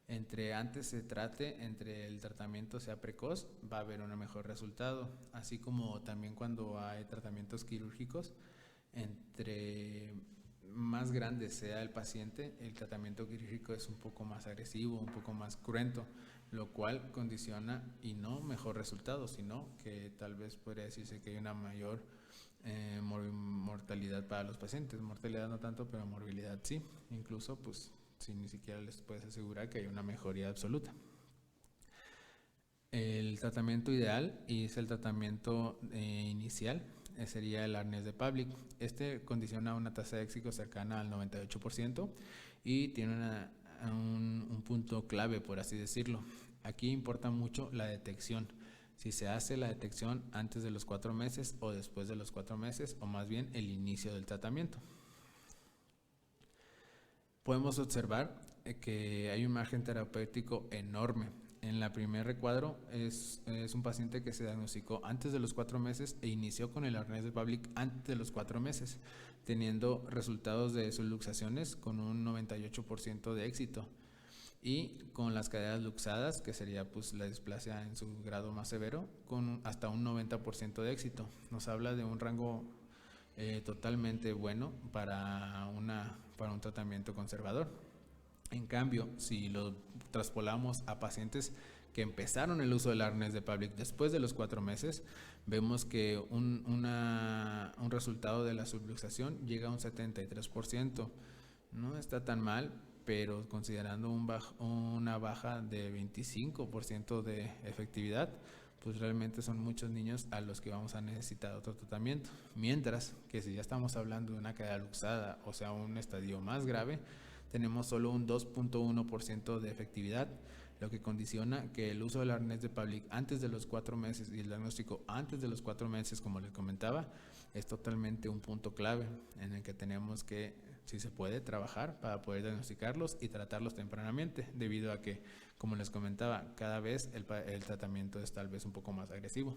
entre antes se trate, entre el tratamiento sea precoz, va a haber un mejor resultado, así como también cuando hay tratamientos quirúrgicos, entre más más grande sea el paciente, el tratamiento quirúrgico es un poco más agresivo, un poco más cruento, lo cual condiciona y no mejor resultado, sino que tal vez podría decirse que hay una mayor mortalidad para los pacientes. Mortalidad no tanto, pero morbilidad sí. Incluso, pues, si ni siquiera les puedes asegurar que hay una mejoría absoluta. El tratamiento ideal es el tratamiento inicial, sería el arnés de Pavlik. Este condiciona una tasa de éxito cercana al 98% y tiene un punto clave, por así decirlo. Aquí importa mucho la detección. Si se hace la detección antes de los 4 meses o después de los 4 meses, o más bien el inicio del tratamiento. Podemos observar que hay un margen terapéutico enorme. En el primer recuadro es un paciente que se diagnosticó antes de los 4 meses e inició con el arnés de Pavlik antes de los 4 meses, teniendo resultados de subluxaciones con un 98% de éxito. Y con las caderas luxadas, que sería pues la displasia en su grado más severo, con hasta un 90% de éxito. Nos habla de un rango totalmente bueno para un tratamiento conservador. En cambio, si lo traspolamos a pacientes que empezaron el uso del arnés de Pavlik después de los 4 meses, vemos que un resultado de la subluxación llega a un 73%. No está tan mal, pero considerando una baja de 25% de efectividad, pues realmente son muchos niños a los que vamos a necesitar otro tratamiento. Mientras que si ya estamos hablando de una cadera luxada, o sea, un estadio más grave, tenemos solo un 2.1% de efectividad, lo que condiciona que el uso del arnés de Pavlik antes de los 4 meses y el diagnóstico antes de los 4 meses, como les comentaba, es totalmente un punto clave en el que tenemos que, si se puede, trabajar para poder diagnosticarlos y tratarlos tempranamente, debido a que, como les comentaba, cada vez el tratamiento es tal vez un poco más agresivo.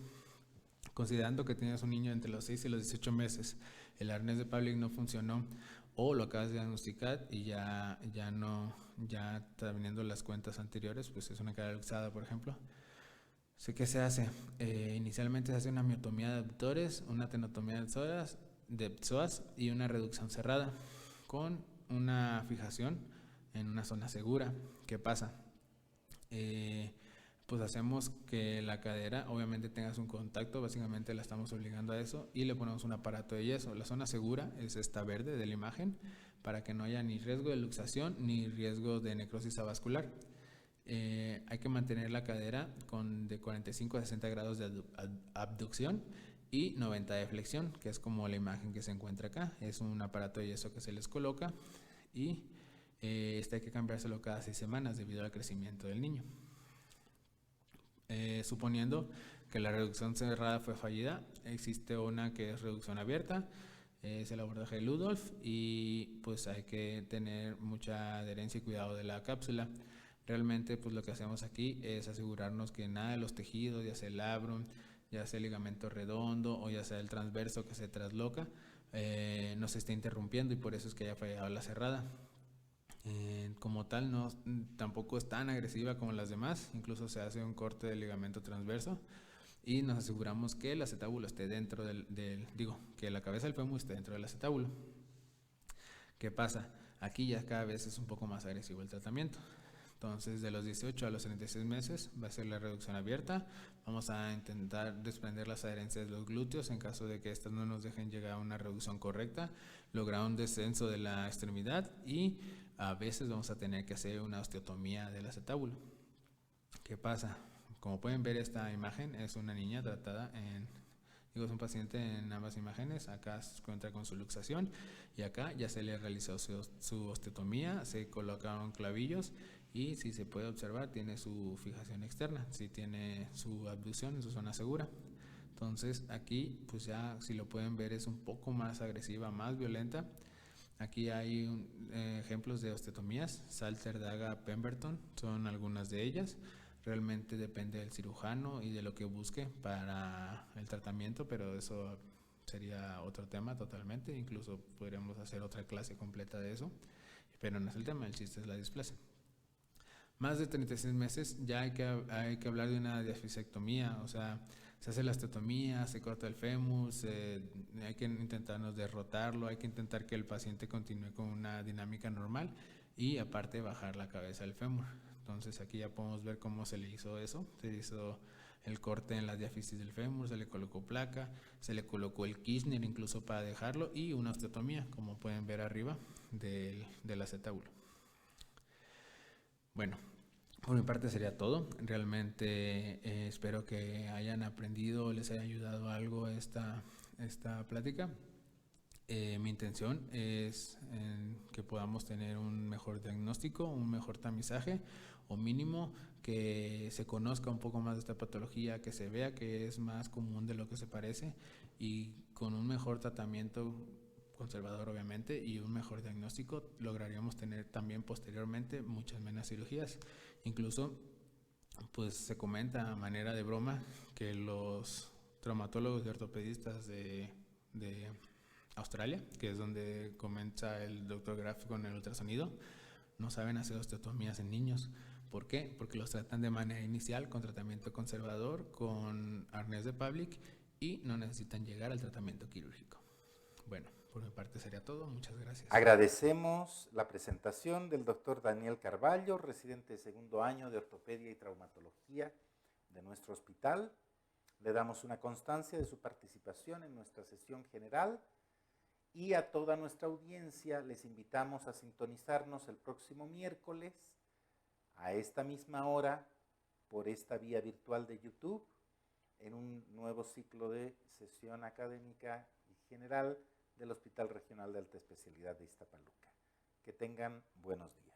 Considerando que tienes un niño entre los 6 y los 18 meses, el arnés de Pavlik no funcionó, o lo acabas de diagnosticar y ya está viniendo las cuentas anteriores, pues es una cadera luxada, por ejemplo. ¿Qué se hace? Inicialmente se hace una miotomía de abductores, una tenotomía de psoas y una reducción cerrada con una fijación en una zona segura. ¿Qué pasa? Pues hacemos que la cadera obviamente tenga un contacto, básicamente la estamos obligando a eso, y le ponemos un aparato de yeso. La zona segura es esta verde de la imagen, para que no haya ni riesgo de luxación ni riesgo de necrosis avascular. Hay que mantener la cadera de 45 a 60 grados de abducción y 90 de flexión, que es como la imagen que se encuentra acá. Es un aparato de yeso que se les coloca y este hay que cambiárselo cada 6 semanas debido al crecimiento del niño. Suponiendo que la reducción cerrada fue fallida, existe una que es reducción abierta, es el abordaje de Ludolf, y pues hay que tener mucha adherencia y cuidado de la cápsula. Realmente pues lo que hacemos aquí es asegurarnos que nada de los tejidos, ya sea el labrum, ya sea el ligamento redondo o ya sea el transverso que se trasloca, no se esté interrumpiendo, y por eso es que haya fallado la cerrada. Como tal, tampoco es tan agresiva como las demás, incluso se hace un corte del ligamento transverso y nos aseguramos que el acetábulo esté dentro que la cabeza del fémur esté dentro del acetábulo. ¿Qué pasa? Aquí ya cada vez es un poco más agresivo el tratamiento. Entonces, de los 18 a los 36 meses va a ser la reducción abierta. Vamos a intentar desprender las adherencias de los glúteos en caso de que estas no nos dejen llegar a una reducción correcta, lograr un descenso de la extremidad, y a veces vamos a tener que hacer una osteotomía del acetábulo. ¿Qué pasa? Como pueden ver, esta imagen es una niña tratada es un paciente en ambas imágenes. Acá se encuentra con su luxación y acá ya se le realizó su osteotomía, se colocaron clavillos y, si se puede observar, tiene su fijación externa, si tiene su abducción en su zona segura. Entonces aquí pues ya, si lo pueden ver, es un poco más agresiva, más violenta. Aquí hay ejemplos de osteotomías, Salter, Daga, Pemberton, son algunas de ellas. Realmente depende del cirujano y de lo que busque para el tratamiento, pero eso sería otro tema totalmente. Incluso podríamos hacer otra clase completa de eso, pero no es el tema, el chiste es la displasia. Más de 36 meses ya hay que hablar de una diafisectomía, o sea, se hace la osteotomía, se corta el fémur, hay que intentarnos derrotarlo, hay que intentar que el paciente continúe con una dinámica normal y aparte bajar la cabeza del fémur. Entonces aquí ya podemos ver cómo se le hizo eso. Se hizo el corte en la diáfisis del fémur, se le colocó placa, se le colocó el Kirchner incluso para dejarlo y una osteotomía, como pueden ver arriba del acetábulo. Bueno, por mi parte sería todo. Realmente espero que hayan aprendido, les haya ayudado algo esta plática. Mi intención es que podamos tener un mejor diagnóstico, un mejor tamizaje o mínimo que se conozca un poco más de esta patología, que se vea que es más común de lo que se parece y con un mejor tratamiento conservador obviamente y un mejor diagnóstico lograríamos tener también posteriormente muchas menos cirugías. Incluso pues se comenta a manera de broma que los traumatólogos y ortopedistas de Australia, que es donde comienza el doctor Graf con el ultrasonido, no saben hacer osteotomías en niños. ¿Por qué? Porque los tratan de manera inicial con tratamiento conservador, con arnés de Pavlik y no necesitan llegar al tratamiento quirúrgico. Bueno, por mi parte sería todo. Muchas gracias. Agradecemos la presentación del doctor Daniel Carvalho, residente de segundo año de Ortopedia y Traumatología de nuestro hospital. Le damos una constancia de su participación en nuestra sesión general y a toda nuestra audiencia les invitamos a sintonizarnos el próximo miércoles a esta misma hora por esta vía virtual de YouTube en un nuevo ciclo de sesión académica y general del Hospital Regional de Alta Especialidad de Iztapaluca. Que tengan buenos días.